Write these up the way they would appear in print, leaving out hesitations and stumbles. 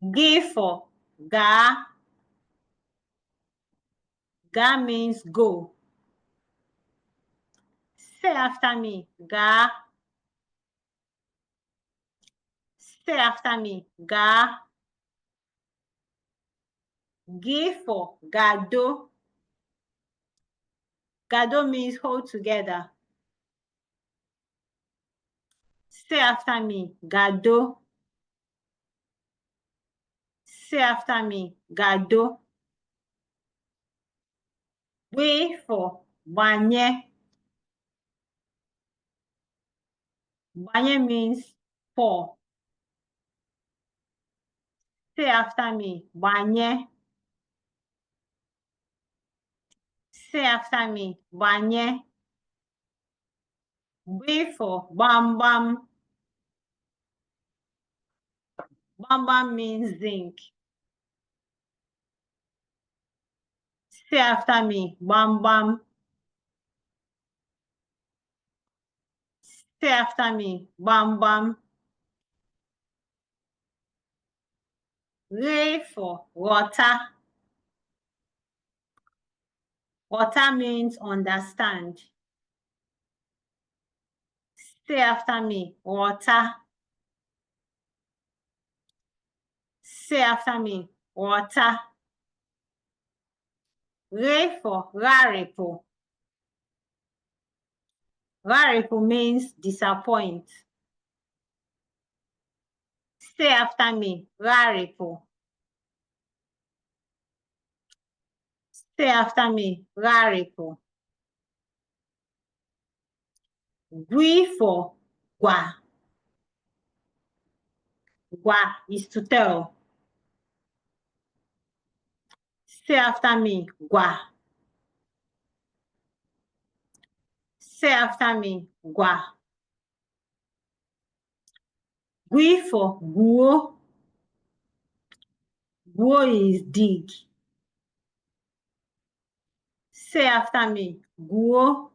G for ga. Ga means go. Say after me, ga. Say after me, ga. G for gado. Gado means hold together. Say after me, gado. Say after me, gado. B for banye. Banye means pour. Say after me, banye. Say after me, banye. B for bam bam. Bam bam means zinc. Say after me, bam bam. Say after me, bam bam. Re for water. Water means understand. Say after me, water. Say after me, water. Re for raripo. Raripo means disappoint. Say after me, raripo. Say after me, raripo. Gui for gua. Gua is to tell. Say after me, gua. Say after me, gua. Gui for guo. Guo is dig. Say after me, guo.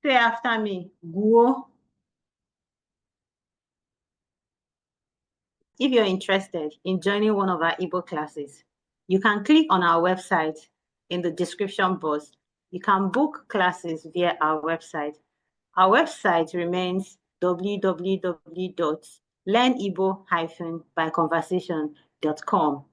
Say after me, guo. If you're interested in joining one of our Igbo classes, you can click on our website in the description box. You can book classes via our website. Our website remains www.learnigbo-byconversation.com.